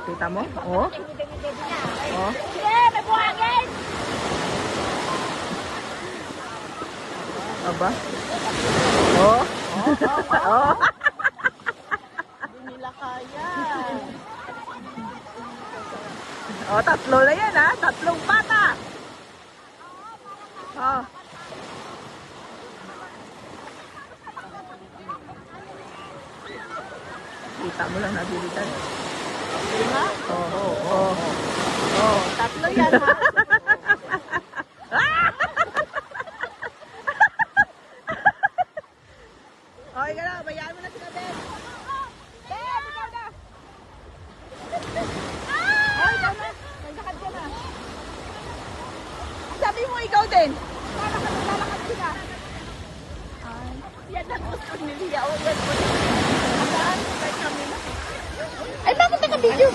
Kita mo? Oh. Oh. Sige, may buhangin! Aba. Oh. Oh. Hindi nila kaya. Oh, tatlo na yan ha. Tatlong bata. Oh. Kita mo lang nabilitan. Lima? Oh, oh, oh. Oh. Tatlo yan ha. Okay ka na, bayaan mo na sila, Ben. Ben, ikaw na! Oh, ikaw na. Naglakad ka na. Sabi mo, ikaw din. Lalakad sila. Yan ang gusto ni Lia. O yan po. Saan? Ay, bakit naka-video?